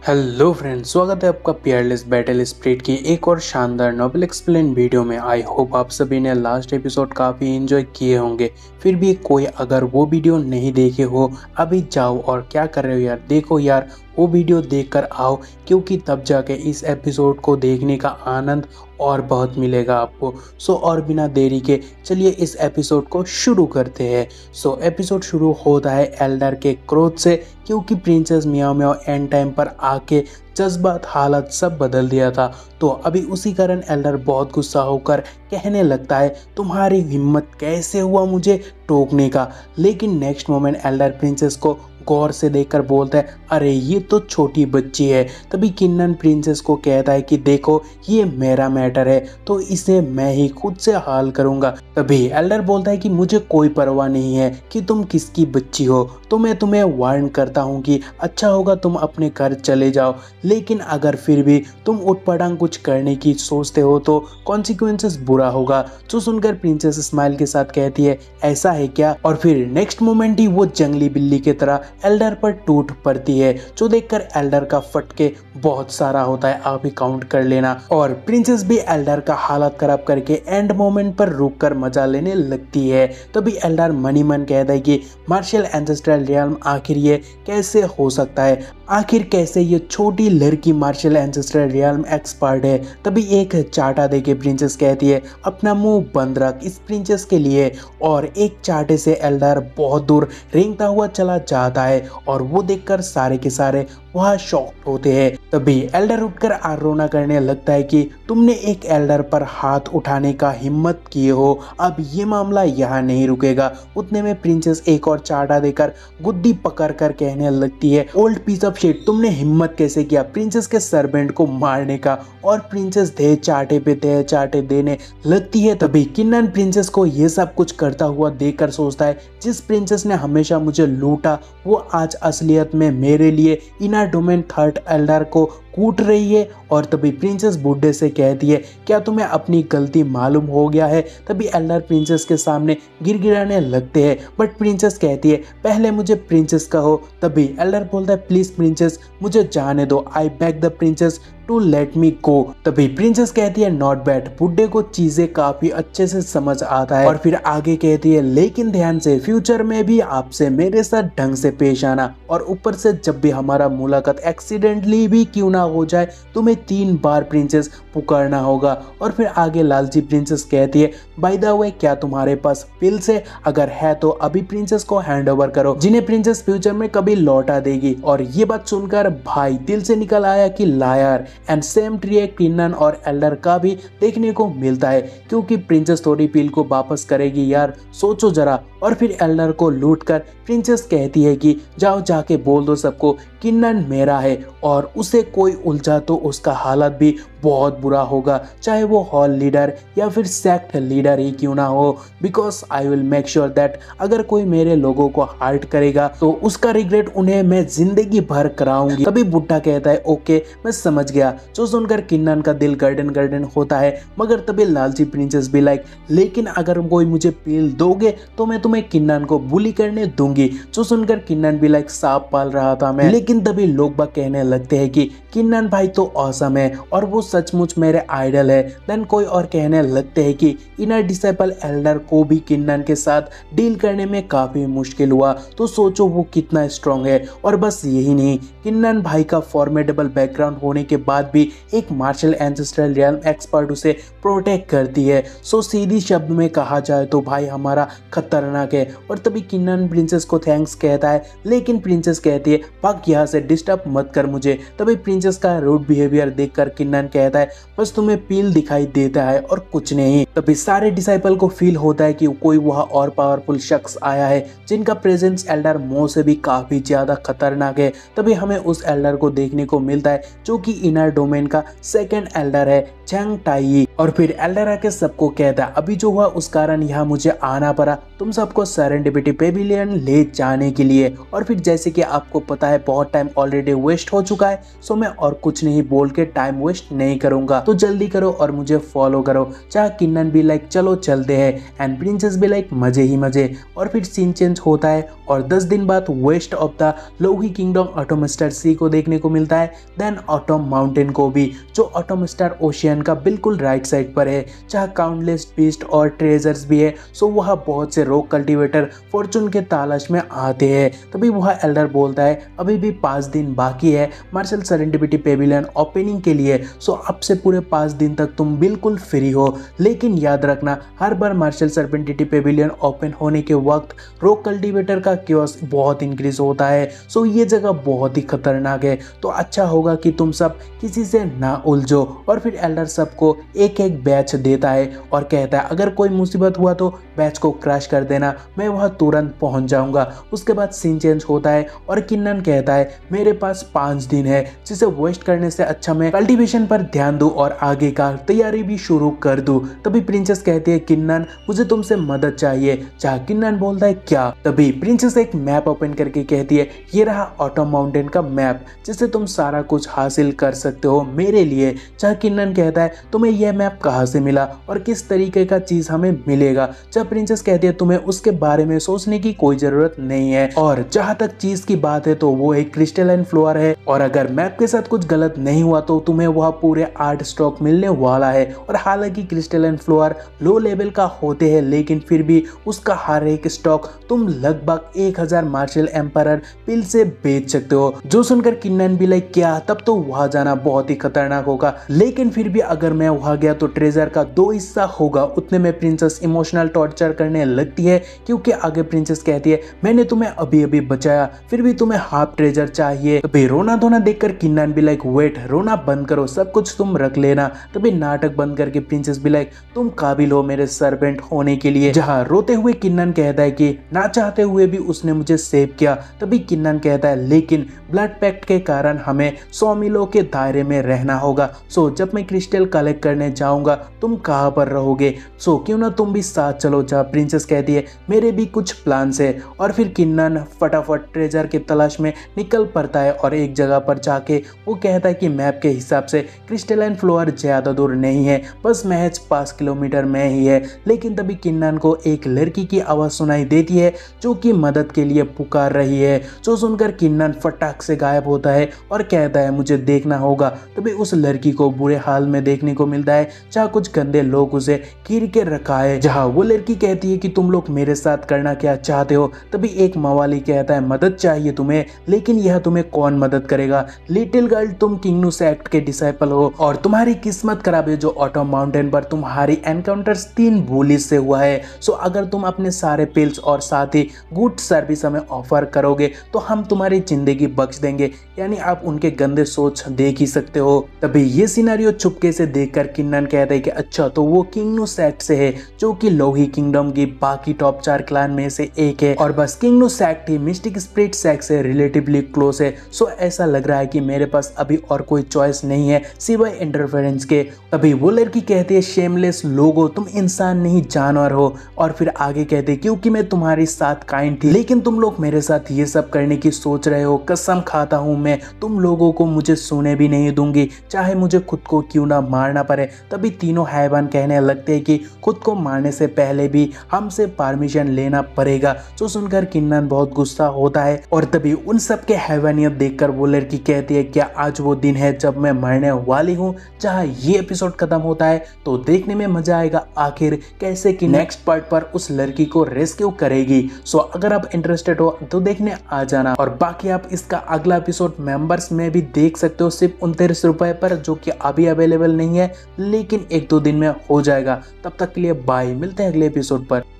Hello friends, स्वागत है आपका पियरलेस बैटल स्पिरिट की एक और शानदार नोबल एक्सप्लेन वीडियो में। आई होप आप सभी ने लास्ट एपिसोड काफ़ी एंजॉय किए होंगे। फिर भी कोई अगर वो वीडियो नहीं देखे हो, अभी जाओ और क्या कर रहे हो यार, देखो यार वो वीडियो देखकर आओ, क्योंकि तब जाके इस एपिसोड को देखने का आनंद और बहुत मिलेगा आपको। सो और बिना देरी के चलिए इस एपिसोड को शुरू करते हैं। सो एपिसोड शुरू होता है एल्डर के क्रोध से, क्योंकि princess Miao Miao and time पर आके जज्बात हालत सब बदल दिया था। तो अभी उसी कारण एल्डर बहुत गुस्सा होकर कहने लगता है, तुम्हारी हिम्मत कैसे हुआ मुझे टोकने का। लेकिन नेक्स्ट मोमेंट एल्डर प्रिंसेस को गौर से देखकर बोलता है, अरे ये तो छोटी बच्ची है। तभी किन्नन प्रिंसेस को कहता है कि देखो ये मेरा मैटर है, तो इसे मैं ही खुद से हल करूंगा। तभी एल्डर बोलता है कि मुझे कोई परवाह नहीं है कि तुम किसकी बच्ची हो, तो मैं तुम्हें वार्न करता हूँ कि अच्छा होगा तुम अपने घर चले जाओ। लेकिन अगर फिर भी तुम उठपटांग कुछ करने की सोचते हो तो कॉन्सिक्वेंसेस बुरा होगा। जो सुनकर प्रिंसेस स्माइल के साथ कहती है, ऐसा है क्या। और फिर नेक्स्ट मोमेंट ही वो जंगली बिल्ली की तरह एल्डर पर टूट पड़ती है, जो देखकर एल्डर का फटके बहुत सारा होता है, आप ही काउंट कर लेना। और प्रिंसेस भी एल्डर का हालत खराब करके एंड मोमेंट पर रुककर मजा लेने लगती है। तभी एल्डर मनी मन कहता है कि मार्शल एंसेस्ट्रल रियल्म आखिर ये कैसे हो सकता है, आखिर कैसे ये छोटी लड़की मार्शल एंसेस्ट्रल रियल्म एक्सपर्ट है। तभी एक चाटा देके प्रिंसेस कहती है, अपना मुंह बंद रख इस प्रिंसेस के लिए। और एक चाटे से एल्डर बहुत दूर रेंगता हुआ चला जाता है और वो देखकर सारे के सारे वहाँ शॉक्ड होते हैं। तभी एल्डर उठकर आरोना करने लगता है कि तुमने एक एल्डर पर हाथ उठाने का हिम्मत किए हो, अब ये मामला यहाँ नहीं रुकेगा। उतने में प्रिंसेस एक और चाटा देकर गुद्दी पकड़ कर कहने लगती है, ओल्ड पीस ऑफ शिट, तुमने हिम्मत कैसे किया प्रिंसेस के सर्वेंट को मारने का। और प्रिंसेस दे चाटे पे दे चाटे देने लगती है। तभी किन्नन प्रिंसेस को ये सब कुछ करता हुआ देखकर सोचता है, जिस प्रिंसेस ने हमेशा मुझे लूटा वो आज असलियत में मेरे लिए इनर डोमेन थर्ड एल्डर को कूट रही है। और तभी प्रिंसेस बुड्ढे से कहती है, क्या तुम्हें अपनी गलती मालूम हो गया है। तभी एल्डर प्रिंसेस के सामने गिड़गिड़ाने लगते हैं, बट प्रिंसेस कहती है, पहले मुझे प्रिंसेस कहो। तभी एल्डर बोलता है, प्लीज प्रिंसेस मुझे जाने दो, I beg the princess to let me go. तभी प्रिंसेस कहती है, नॉट बैड। बुड्ढे को चीजें काफी अच्छे से समझ आता है और फिर आगे कहती है, लेकिन ध्यान से फ्यूचर में भी आपसे मेरे साथ ढंग से पेश आना, और ऊपर से जब भी हमारा मुलाकात एक्सीडेंटली भी क्यों ना हो जाए, तुम्हें 3 बार प्रिंसेस पुकारना होगा। और फिर आगे लालची प्रिंसेस कहती है, बाय द वे क्या तुम्हारे पास पिल्स है, अगर है तो अभी प्रिंसेस को हैंड ओवर करो, जिन्हें प्रिंसेस फ्यूचर में कभी लौटा देगी। और ये बात सुनकर भाई दिल से निकल आया कि लायर। एंड सेम ट्रिक किन्नन और एल्डर का भी देखने को मिलता है, क्योंकि प्रिंसेस थोड़ी पिल को वापस करेगी यार, सोचो जरा। और फिर एल्डर को लूटकर प्रिंसेस कहती है कि जाओ जाके बोल दो सबको किन्नन मेरा है, और उसे कोई उलझा तो उसका हालत भी बहुत बुरा होगा, चाहे वो हॉल लीडर या फिर सेक्ट लीडर ही क्यों ना हो। Because I will make sure that अगर कोई मेरे लोगों को हर्ट करेगा तो उसका रिग्रेट उन्हें मैं जिंदगी भर कराऊंगी। तभी बुड्ढा कहता है, ओके मैं समझ गया। जो सुनकर किन्नन का दिल गर्डन गर्डन होता है, मगर तभी लालची प्रिंसेस भी लाइक, लेकिन अगर कोई मुझे पील दोगे तो मैं तुम्हें किन्नन को बुली करने दूंगी। जो सुनकर किन्नन भी लाइक, सांप पाल रहा था मैं। लेकिन तभी लोग बाग कहने लगते हैं कि किन्नन भाई तो ऑसम है और वो सचमुच मेरे आइडल है। देन कोई और कहने लगते हैं कि इनर डिसाइपल एल्डर को भी किन्नन के साथ डील करने में काफी मुश्किल हुआ, तो सोचो वो कितना स्ट्रांग है। और बस यही नहीं, किन्नन भाई का फॉर्मेडेबल बैकग्राउंड होने के बाद भी एक मार्शल एंसेस्ट्रल रियल्म एक्सपर्ट उसे प्रोटेक्ट करती है। सो सीधी शब्द में कहा जाए तो भाई हमारा खतरनाक है। और तभी किन्नन प्रिंसेस को थैंक्स कहता है, लेकिन प्रिंसेस कहती है, भाग यहाँ से, डिस्टर्ब मत कर मुझे। तभी प्रिंसेस का रूड बिहेवियर देखकर किन्नन कहता है, बस तुम्हें पील दिखाई देता है और कुछ नहीं। तभी सारे डिसाइपल को फील होता है कि कोई वह और पावरफुल शख्स आया है, जिनका प्रेजेंस एल्डर मो से भी काफी ज्यादा खतरनाक है। तभी हमें उस एल्डर को देखने को मिलता है जो कि इनर डोमेन का सेकंड एल्डर है, चैंग टाई। और फिर एल्डर आके सबको कहता है, अभी जो हुआ उस कारण यहाँ मुझे आना पड़ा तुम सबको सेरेंडिपिटी पेविलियन ले जाने के लिए। और फिर जैसे कि आपको पता है बहुत टाइम ऑलरेडी वेस्ट हो चुका है, सो मैं और कुछ नहीं बोल के टाइम वेस्ट नहीं करूंगा, तो जल्दी करो और मुझे फॉलो करो। जहाँ किन्नन भी लाइक चलो चलते हैं एंड प्रिंसेस भी लाइक मजे ही मजे। और फिर सीन चेंज होता है और 10 दिन बाद वेस्ट ऑफ द लोही किंगडम ऑटम स्टार सी को देखने को मिलता है, देन ऑटम माउंटेन को भी, जो ऑटम स्टार ओशियन का बिल्कुल राइट साइड पर है, जहाँ काउंटलेस बीस्ट और ट्रेजर्स भी है। सो वहाँ बहुत से रॉक कल्टीवेटर फॉर्चून के तलाश में आते हैं। तभी वह एल्डर बोलता है अभी भी 5 दिन बाकी है मार्शल सेरेंडिपिटी पेविलियन ओपनिंग के लिए, सो अब से पूरे 5 दिन तक तुम बिल्कुल फ्री हो। लेकिन याद रखना हर बार मार्शल सेरेंडिपिटी पेविलियन ओपन होने के वक्त रॉक कल्टीवेटर का क्योस बहुत इंक्रीज होता है। सो ये जगह बहुत ही खतरनाक है, तो अच्छा होगा कि तुम सब किसी से ना उलझो। और फिर एल्डर सबको एक एक बैच देता है और कहता है अगर कोई मुसीबत हुआ तो बैच को क्रैश कर देना, मैं वहां तुरंत पहुंच जाऊंगा। उसके बाद सीन चेंज होता है और किन्नन कहता है मेरे पास 5 दिन है, जिसे वेस्ट करने से अच्छा मैं कल्टीवेशन पर ध्यान दूं और आगे का तैयारी भी शुरू कर दूं। तभी प्रिंसेस कहती है किन्नन मुझे तुमसे मदद चाहिए। जहाँ किन्नन बोलता है क्या। तभी प्रिंसेस एक मैप ओपन करके कहती है ये रहा ऑटम माउंटेन का मैप, जिससे तुम सारा कुछ हासिल कर सकते हो मेरे लिए। जहाँ किन्नन कहता है तुम्हें यह मैप कहाँ से मिला और किस तरीके का चीज हमें मिलेगा। जहाँ प्रिंसेस कहती है तुम्हें उसके बारे में सोचने की कोई जरूरत नहीं है, और जहाँ तक चीज की बात है तो वो एक क्रिस्टलाइन फ्लोर है, और अगर मैप के साथ कुछ गलत नहीं हुआ तो तुम्हें वह पूरे 8 स्टॉक मिलने वाला है। और हालांकि क्रिस्टलाइन फ्लोर लो लेवल का होते हैं, लेकिन फिर भी उसका हर एक स्टॉक तुम लगभग 1000 मार्शल एम्पायर पिल से बेच सकते हो। जो सुनकर किन्नन भी लाइक क्या, तब तो वहां जाना बहुत ही खतरनाक होगा, लेकिन फिर भी अगर मैं वहां गया तो ट्रेजर का 2 हिस्सा होगा। उतने में प्रिंसेस इमोशनल टॉर्चर करने लगती है, क्योंकि आगे प्रिंसेस कहती है मैंने तुम्हें अभी अभी बचाया, फिर भी तुम्हें हाफ ट्रेजर चाहिए। तभी रोना धोना देखकर किन्नन भी लाइक वेट, रोना बंद करो, सब कुछ तुम रख लेना। तभी नाटक बंद करके प्रिंसेस भी लाइक तुम काबिल हो मेरे सर्वेंट होने के लिए। जहाँ रोते हुए किन्नन कहता है कि ना चाहते हुए भी उसने मुझे सेव किया। तभी किन्नन कहता है लेकिन ब्लड पैक्ट के कारण हमें 100 मीलों के दायरे में रहना होगा। सो जब मैं क्रिस्टल कलेक्ट करने जाऊंगा तुम कहाँ पर रहोगे, सो क्यों ना तुम भी साथ चलो। जहाँ प्रिंसेस कहती है मेरे भी कुछ प्लान है। और फिर किन्नन फटाफट ट्रेजर की तलाश में निकल पड़ता है, और एक जगह पर जाके वो कहता है कि मैप के हिसाब से क्रिस्टलाइन फ्लोर ज्यादा दूर नहीं है, बस महज 5 किलोमीटर में ही है। लेकिन तभी किन्नन को एक लड़की की आवाज सुनाई देती है जो कि मदद के लिए पुकार रही है। जो सुनकर किन्नन फटाक से गायब होता है और कहता है मुझे देखना होगा। तभी उस लड़की को बुरे हाल में देखने को मिलता है, जहाँ कुछ गंदे लोग उसे कीर के रखा है। जहाँ वो लड़की कहती है कि तुम लोग मेरे साथ करना क्या चाहते हो। तभी एक मवाली कहता है मदद चाहिए तुम्हें, लेकिन यह तुम्हें कौन मदद करेगा। लिटिल गर्ल तुम किंगनुस एक्ट के डिसाइपल हो और तुम्हारी किस्मत खराब है, जो ऑटम माउंटेन पर तुम्हारी एनकाउंटर्स 3 बुलीज से हुआ है। सो अगर तुम अपने सारे पिल्स और साथ ही गुड सर्विस हमें ऑफर करोगे तो हम तुम्हारी जिंदगी बख्श देंगे, यानी आप उनके गंदे सोच देख ही सकते हो। तभी ये सिनेरियो चुपके से देखकर किन्नन कहता है कि अच्छा तो वो किंगनुस एक्ट से है, जो कि लोही किंगडम की बाकी टॉप 4 क्लैन में से एक है, और बस किंगनुस एक्ट ही मिस्टिक स्पिरिट सेक्ट से रिलेटिवली क्लोज है। सो ऐसा लग रहा है कि मेरे पास अभी और कोई चॉइस नहीं है सिवाय इंटरफेरेंस के। तभी वो लड़की कहती है शेमलेस लोगो तुम इंसान नहीं जानवर हो। और फिर आगे कहते क्योंकि मैं तुम्हारी साथ काइंड थी, लेकिन तुम लोग मेरे साथ ये सब करने की सोच रहे हो। कसम खाता हूं मैं तुम लोगों को मुझे सोने भी नहीं दूंगी, चाहे मुझे खुद को क्यों ना मारना पड़े। तभी तीनों हैवान कहने लगते हैं कि खुद को मारने से पहले भी हमसे परमिशन लेना पड़ेगा। जो सुनकर किन्नन बहुत गुस्सा होता है, और तभी उन सब के हैवानियत देखकर वो लड़की कहती है क्या आज वो दिन है जब मैं मरने वाली हूँ। जहाँ ये एपिसोड खत्म होता है तो देखने में मजा आएगा आखिर कैसे कि नेक्स्ट पार्ट पर उस लड़की को रेस्क्यू करेगी। सो अगर आप इंटरेस्टेड हो तो देखने आ जाना, और बाकी आप इसका अगला एपिसोड मेंबर्स में भी देख सकते हो सिर्फ 29 रुपए पर, जो कि अभी अवेलेबल नहीं है लेकिन 1-2 दिन में हो जाएगा। तब तक के लिए बाय, मिलते हैं अगले एपिसोड पर।